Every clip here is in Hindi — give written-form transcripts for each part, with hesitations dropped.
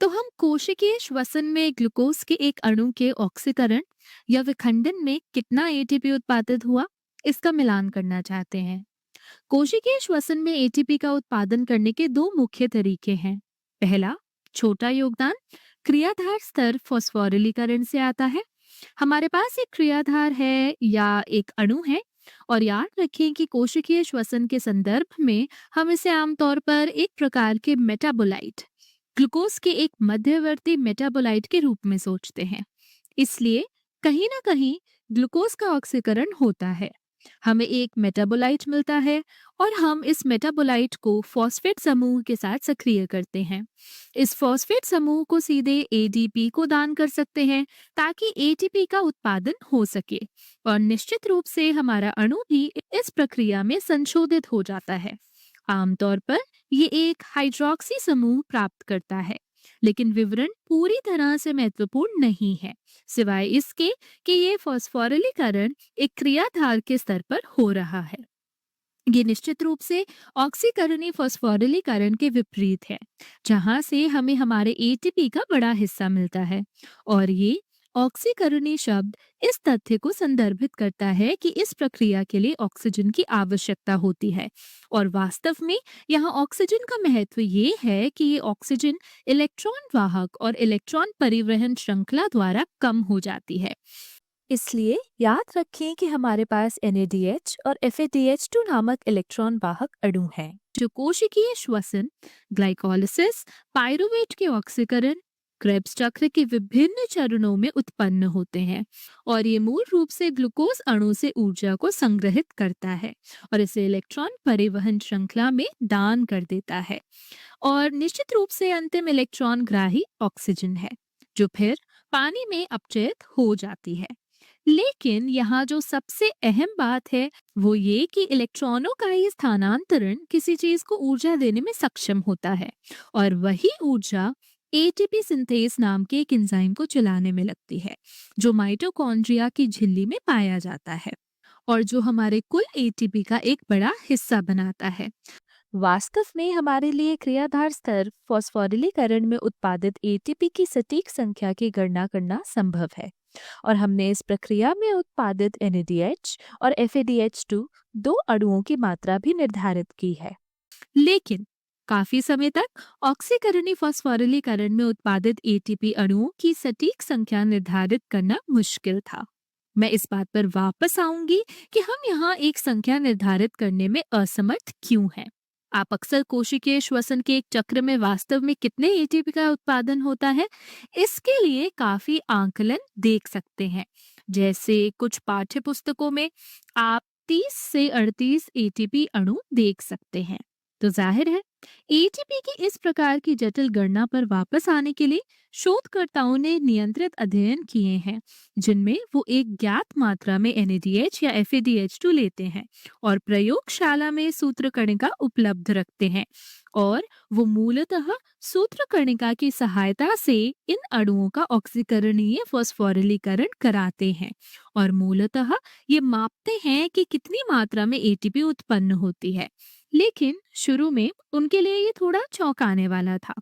तो हम कोशिकीय श्वसन में ग्लूकोज के एक अणु के ऑक्सीकरण या विखंडन में कितना एटीपी उत्पादित हुआ, इसका मिलान करना चाहते हैं। कोशिकीय श्वसन में एटीपी का उत्पादन करने के दो मुख्य तरीके हैं। पहला, छोटा योगदान क्रियाधार स्तर फॉस्फोरिलीकरण से आता है। हमारे पास एक क्रियाधार है या एक अणु है, और याद रखें कि कोशिकीय श्वसन के संदर्भ में हम इसे आमतौर पर एक प्रकार के मेटाबोलाइट, ग्लूकोज के एक मध्यवर्ती मेटाबोलाइट के रूप में सोचते हैं। इसलिए कहीं ना कहीं ग्लूकोज का ऑक्सीकरण होता है, हमें एक मेटाबोलाइट मिलता है, और हम इस मेटाबोलाइट को फॉस्फेट समूह के साथ सक्रिय करते हैं। इस फॉस्फेट समूह को सीधे एडीपी को दान कर सकते हैं ताकि एटीपी का उत्पादन हो सके, और निश्चित रूप से हमारा अणु भी इस प्रक्रिया में संशोधित हो जाता है। आमतौर पर ये एक हाइड्रॉक्सी समूह प्राप्त करता है, लेकिन विवरण पूरी तरह से महत्वपूर्ण नहीं है, सिवाय इसके कि ये फॉस्फोरिलीकरण एक क्रियाधार के स्तर पर हो रहा है। ये निश्चित रूप से ऑक्सीकरणीय फॉस्फोरिलीकरण के विपरीत है, जहां से हमें हमारे एटीपी का बड़ा हिस्सा मिलता है। और ये ऑक्सीकरणीय शब्द इस तथ्य को संदर्भित करता है कि इस प्रक्रिया के लिए ऑक्सीजन की आवश्यकता होती है, और वास्तव में यहाँ ऑक्सीजन का महत्व ये है कि ये ऑक्सीजन इलेक्ट्रॉन वाहक और इलेक्ट्रॉन परिवहन श्रृंखला द्वारा कम हो जाती है। इसलिए याद रखें कि हमारे पास NADH और FADH2 नामक इलेक्ट्रॉन वाहक अणु हैं, जो कोशिकीय श्वसन, ग्लाइकोलिसिस, पाइरूवेट के ऑक्सीकरण, क्रेब्स चक्र के विभिन्न चरणों में उत्पन्न होते हैं, और ये मूल रूप से ग्लूकोज अणु से ऊर्जा को संग्रहित करता है और इसे इलेक्ट्रॉन परिवहन श्रृंखला में दान कर देता है। और निश्चित रूप से अंतिम इलेक्ट्रॉन ग्राही ऑक्सीजन है, जो फिर पानी में अपचयित हो जाती है। लेकिन यहाँ जो सबसे अहम बात है वो ये कि इलेक्ट्रॉनों का ये स्थानांतरण किसी चीज को ऊर्जा देने में सक्षम होता है, और वही ऊर्जा एटीपी सिंथेज नाम के एक एंजाइम को चलाने में लगती है, जो माइटोकॉन्ड्रिया की झिल्ली में पाया जाता है, और जो हमारे कुल एटीपी का एक बड़ा हिस्सा बनाता है। वास्तव में हमारे लिए क्रियाधार स्तर फॉस्फोरिलीकरण में उत्पादित एटीपी की सटीक संख्या की गणना करना संभव है, और हमने इस प्रक्रिया में उत्पादित NADH और FADH2 दो अणुओं की मात्रा भी निर्धारित की है। लेकिन काफी समय तक ऑक्सीकरणीय फॉस्फोरिलीकरण में उत्पादित एटीपी अणुओं की सटीक संख्या निर्धारित करना मुश्किल था। मैं इस बात पर वापस आऊंगी कि हम यहाँ एक संख्या निर्धारित करने में असमर्थ क्यों हैं। आप अक्सर कोशिकीय श्वसन के एक चक्र में वास्तव में कितने एटीपी का उत्पादन होता है, इसके लिए काफी आंकलन देख सकते हैं। जैसे कुछ पाठ्य पुस्तकों में आप 30 से 38 एटीपी अणु देख सकते हैं। तो जाहिर है एटीपी की इस प्रकार की जटिल गणना पर वापस आने के लिए शोधकर्ताओं ने नियंत्रित अध्ययन किए हैं, जिनमें वो एक ज्ञात मात्रा में NADH या FADH2 लेते हैं और प्रयोगशाला में सूत्रकणिका उपलब्ध रखते हैं, और वो मूलतः सूत्रकणिका की सहायता से इन अणुओं का ऑक्सीकरणीय फॉस्फोरिलीकरण कराते हैं, और मूलतः ये मापते हैं कि कितनी मात्रा में एटीपी उत्पन्न होती है। लेकिन शुरू में उनके लिए ये थोड़ा चौंकाने वाला था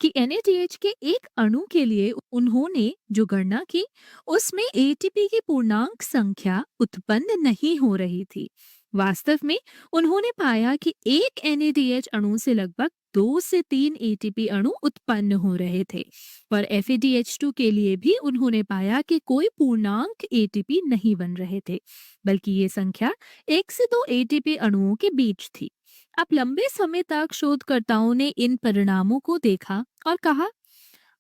कि NADH के एक अणु के लिए उन्होंने जो गणना की उसमें एटीपी की पूर्णांक संख्या उत्पन्न नहीं हो रही थी। वास्तव में उन्होंने पाया कि एक NADH अणु से लगभग 2 से 3 एटीपी अणु उत्पन्न हो रहे थे, और FADH2 के लिए भी उन्होंने पाया कि कोई पूर्णांक एटीपी नहीं बन रहे थे, बल्कि ये संख्या 1 से 2 एटीपी अणुओं के बीच थी। अब लंबे समय तक शोधकर्ताओं ने इन परिणामों को देखा और कहा,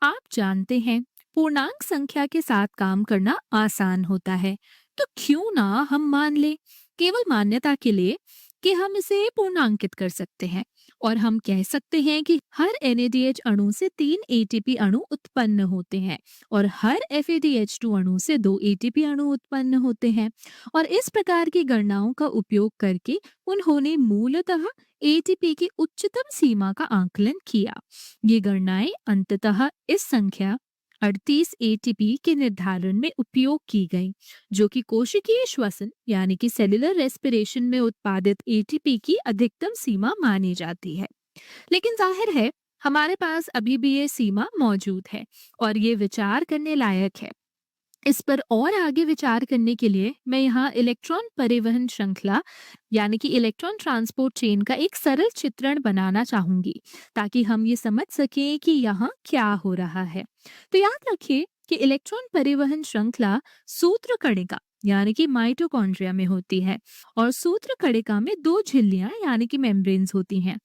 आप जानते हैं पूर्णांक संख्या के साथ काम करना आसान होता है, तो क्यों ना हम मान लें, केवल मान्यता के लिए, कि हम इसे पूर्णांकित कर सकते हैं, और हम कह सकते हैं कि हर NADH अणु से 3 एटीपी अणु उत्पन्न होते हैं और हर FADH2 अणु से 2 एटीपी अणु उत्पन्न होते हैं। और इस प्रकार की गणनाओं का उपयोग करके उन्होंने मूलतः एटीपी की उच्चतम सीमा का आकलन किया। ये गणनाएं अंततः इस संख्या 38 एटीपी के निर्धारण में उपयोग की गई, जो कि कोशिकीय श्वसन यानी कि सेलुलर रेस्पिरेशन में उत्पादित एटीपी की अधिकतम सीमा मानी जाती है। लेकिन जाहिर है हमारे पास अभी भी ये सीमा मौजूद है और ये विचार करने लायक है। इस पर और आगे विचार करने के लिए मैं यहाँ इलेक्ट्रॉन परिवहन श्रृंखला यानी कि इलेक्ट्रॉन ट्रांसपोर्ट चेन का एक सरल चित्रण बनाना चाहूंगी, ताकि हम ये समझ सकें कि यहाँ क्या हो रहा है। तो याद रखिए कि इलेक्ट्रॉन परिवहन श्रृंखला सूत्र कणिका यानी कि माइटोकॉन्ड्रिया में होती है, और सूत्र कणिका में दो झिल्लियां यानी कि मेम्ब्रेन्स होती हैं।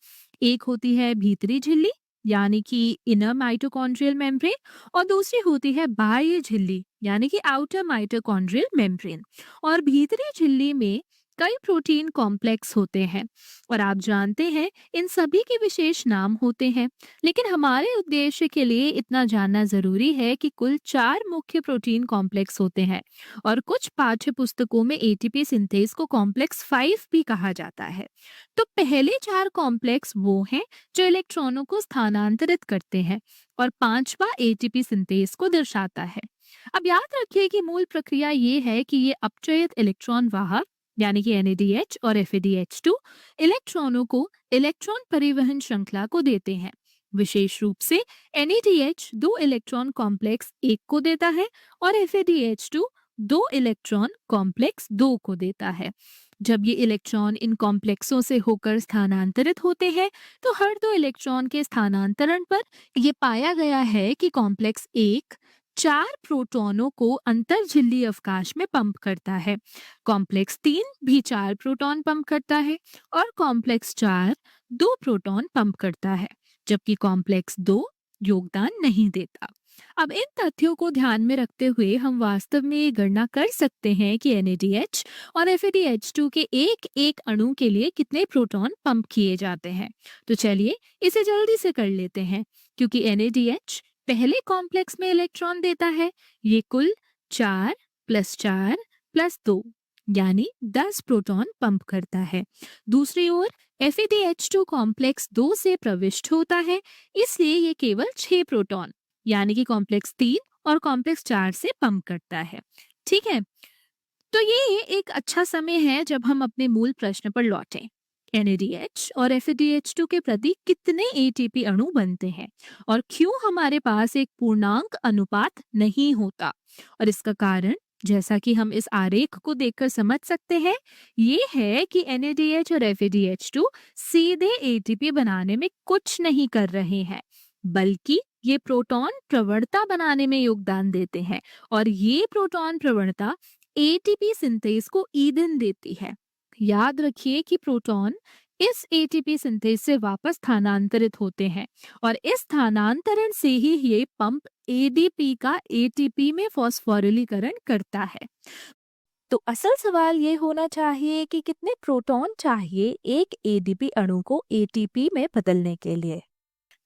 एक होती है भीतरी झिल्ली यानी कि इनर माइटोकॉन्ड्रियल मेम्ब्रेन, और दूसरी होती है बाह्य झिल्ली यानी कि आउटर माइटोकॉन्ड्रियल मेम्ब्रेन। और भीतरी झिल्ली में कई प्रोटीन कॉम्प्लेक्स होते हैं, और आप जानते हैं इन सभी के विशेष नाम होते हैं। लेकिन हमारे उद्देश्य के लिए इतना जानना जरूरी है कि कुल 4 मुख्य प्रोटीन कॉम्प्लेक्स होते हैं, और कुछ पाठ्य पुस्तकों में एटीपी सिंथेज को कॉम्प्लेक्स 5 भी कहा जाता है। तो पहले 4 कॉम्प्लेक्स वो हैं जो इलेक्ट्रॉनों को स्थानांतरित करते हैं, और पांचवा एटीपी सिंथेज को दर्शाता है। अब याद रखिए कि मूल प्रक्रिया ये है कि ये अपचयित इलेक्ट्रॉन वाहक यानी कि NADH और FADH2 इलेक्ट्रॉनों को इलेक्ट्रॉन परिवहन श्रृंखला को देते हैं। विशेष रूप से NADH 2 इलेक्ट्रॉन कॉम्प्लेक्स 1 को देता है, और FADH2 2 इलेक्ट्रॉन कॉम्प्लेक्स 2 को देता है। जब ये इलेक्ट्रॉन इन कॉम्प्लेक्सों से होकर स्थानांतरित होते हैं, तो हर 2 इलेक्ट्रॉन के स्थानांतरण पर ये पाया गया है कि कॉम्प्लेक्स 1 4 प्रोटॉनों को अंतर झिल्ली अवकाश में पंप करता है, कॉम्प्लेक्स 3 भी 4 प्रोटॉन पंप करता है, और कॉम्प्लेक्स 4 2 प्रोटॉन पंप करता है, जबकि कॉम्प्लेक्स 2 योगदान नहीं देता। अब इन तथ्यों को ध्यान में रखते हुए हम वास्तव में ये गणना कर सकते हैं कि NADH और FADH2 के एक एक अणु के लिए कितने प्रोटॉन पंप किए जाते हैं। तो चलिए इसे जल्दी से कर लेते हैं। क्योंकि NADH पहले कॉम्प्लेक्स में इलेक्ट्रॉन देता है, ये कुल 4 + 4 + 2 यानी 10 प्रोटॉन पंप करता है। दूसरी ओर FADH2 कॉम्प्लेक्स 2 से प्रविष्ट होता है, इसलिए ये केवल 6 प्रोटॉन यानी कि कॉम्प्लेक्स 3 और कॉम्प्लेक्स 4 से पंप करता है। ठीक है, तो ये एक अच्छा समय है जब हम अपने मूल प्रश्न पर लौटें। NADH और FADH2 के प्रति कितने ATP अणु बनते हैं, और क्यों हमारे पास एक पूर्णांक अनुपात नहीं होता। और इसका कारण, जैसा कि हम इस आरेख को देखकर समझ सकते हैं, ये है कि NADH और FADH2 सीधे ATP बनाने में कुछ नहीं कर रहे हैं, बल्कि ये प्रोटॉन प्रवणता बनाने में योगदान देते हैं, और ये प्रोटॉन प्रवणता एटीपी सिंथेज को ईंधन देती है। याद रखिए कि प्रोटॉन इस एटीपी सिंथेज से वापस स्थानांतरित होते हैं, और इस स्थानांतरण से ही ये पंप एडीपी का एटीपी में फॉस्फोरिलीकरण करता है। तो असल सवाल ये होना चाहिए कि कितने प्रोटॉन चाहिए एक एडीपी अणु को एटीपी में बदलने के लिए।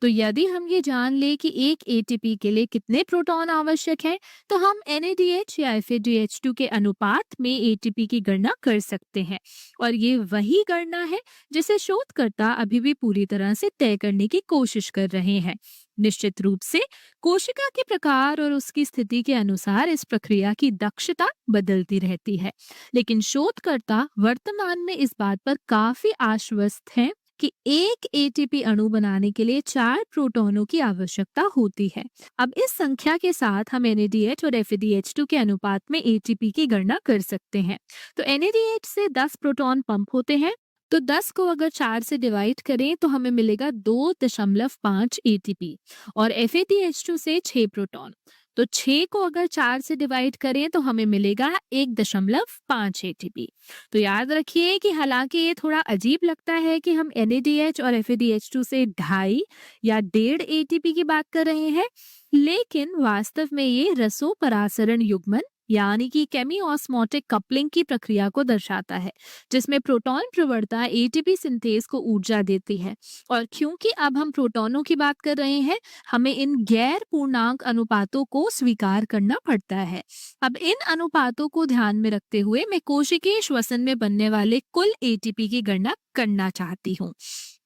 तो यदि हम ये जान ले कि एक एटीपी के लिए कितने प्रोटॉन आवश्यक हैं, तो हम NADH या FADH2 के अनुपात में एटीपी की गणना कर सकते हैं। और ये वही गणना है जिसे शोधकर्ता अभी भी पूरी तरह से तय करने की कोशिश कर रहे हैं। निश्चित रूप से कोशिका के प्रकार और उसकी स्थिति के अनुसार इस प्रक्रिया की दक्षता बदलती रहती है, लेकिन शोधकर्ता वर्तमान में इस बात पर काफी आश्वस्त हैं कि एक एटीपी अणु बनाने के लिए 4 प्रोटॉनों की आवश्यकता होती है। अब इस संख्या के साथ हम NADH और FADH2 के अनुपात में एटीपी की गणना कर सकते हैं। तो NADH से 10 प्रोटॉन पंप होते हैं, तो 10 को अगर 4 से डिवाइड करें तो हमें मिलेगा 2.5 एटीपी, और FADH2 से 6 प्रोटॉन, तो 6 को अगर 4 से डिवाइड करें तो हमें मिलेगा 1.5 एटीपी। तो याद रखिए कि हालांकि ये थोड़ा अजीब लगता है कि हम NADH और FADH2 से 2.5 या 1.5 एटीपी की बात कर रहे हैं, लेकिन वास्तव में ये रसोपरासरण युग्मन यानी कि केमिओस्मोटिक कपलिंग की प्रक्रिया को दर्शाता है, जिसमें प्रोटॉन प्रवणता एटीपी सिंथेज को ऊर्जा देती है। और क्योंकि अब हम प्रोटॉनों की बात कर रहे हैं, हमें इन गैर पूर्णांक अनुपातों को स्वीकार करना पड़ता है। अब इन अनुपातों को ध्यान में रखते हुए मैं कोशिकीय श्वसन में बनने वाले कुल एटीपी की गणना करना चाहती हूँ।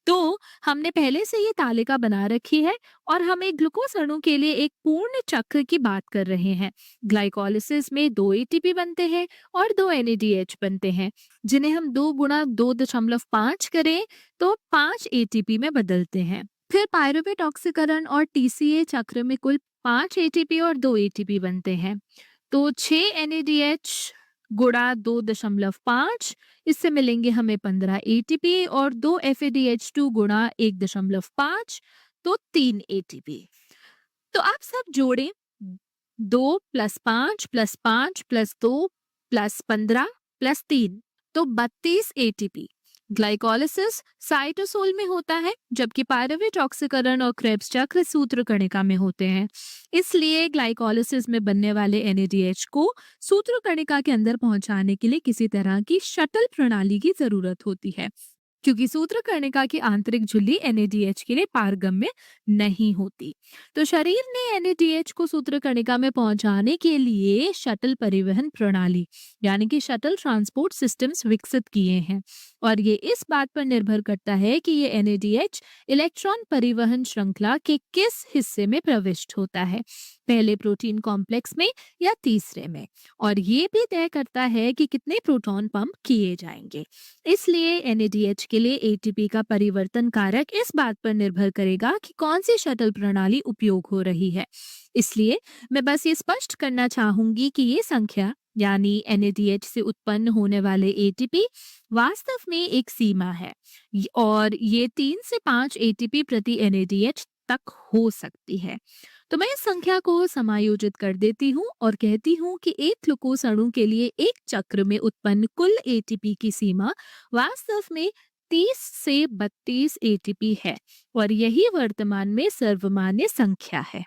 तो हमने पहले से ये तालिका बना रखी है, और हम एक ग्लूकोज अणु के लिए एक पूर्ण चक्र की बात कर रहे हैं। ग्लाइकोलिसिस में 2 एटीपी बनते हैं और 2 NADH बनते हैं, जिन्हें हम 2 × 2.5 करें तो 5 एटीपी में बदलते हैं। फिर पायरुवेट ऑक्सीकरण और टीसीए चक्र में कुल 5 एटीपी और 2 एटीपी बनते हैं। तो 6 NADH गुणा 2.5, इससे मिलेंगे हमें 15 एटीपी और 2 FADH2 गुणा 1.5, तो 3 एटीपी। तो आप सब जोड़ें, 2 plus 5 plus 5 plus 2 plus 15 plus 3, तो 32 एटीपी। ग्लाइकोलिसिस साइटोसोल में होता है, जबकि पायरुवेट ऑक्सीकरण और क्रेब्स चक्र सूत्रकणिका में होते हैं। इसलिए ग्लाइकोलिसिस में बनने वाले NADH को सूत्रकणिका के अंदर पहुंचाने के लिए किसी तरह की शटल प्रणाली की जरूरत होती है, क्योंकि सूत्रकणिका की आंतरिक झिल्ली NADH के लिए पारगम्य नहीं होती। तो शरीर ने NADH को सूत्रकणिका में पहुंचाने के लिए शटल परिवहन प्रणाली यानी कि शटल ट्रांसपोर्ट सिस्टम्स विकसित किए हैं, और ये इस बात पर निर्भर करता है कि ये NADH इलेक्ट्रॉन परिवहन श्रृंखला के किस हिस्से में प्रविष्ट होता है, पहले प्रोटीन कॉम्प्लेक्स में या तीसरे में, और ये भी तय करता है कि कितने प्रोटॉन पंप किए जाएंगे। इसलिए NADH के लिए ATP का परिवर्तन कारक इस बात पर निर्भर करेगा कि कौन सी शटल प्रणाली उपयोग हो रही है। इसलिए मैं बस ये स्पष्ट करना चाहूंगी कि ये संख्या यानी NADH से उत्पन्न होने वाले ATP वास्तव में एक सीमा है, और ये 3 से 5 ATP प्रति NADH तक हो सकती है। तो मैं इस संख्या को समायोजित कर देती हूँ और कहती हूँ कि एक ग्लूकोज अणु के लिए एक चक्र में उत्पन्न कुल ATP की सीमा वास्तव में 30 से 32 ATP है, और यही वर्तमान में सर्वमान्य संख्या है।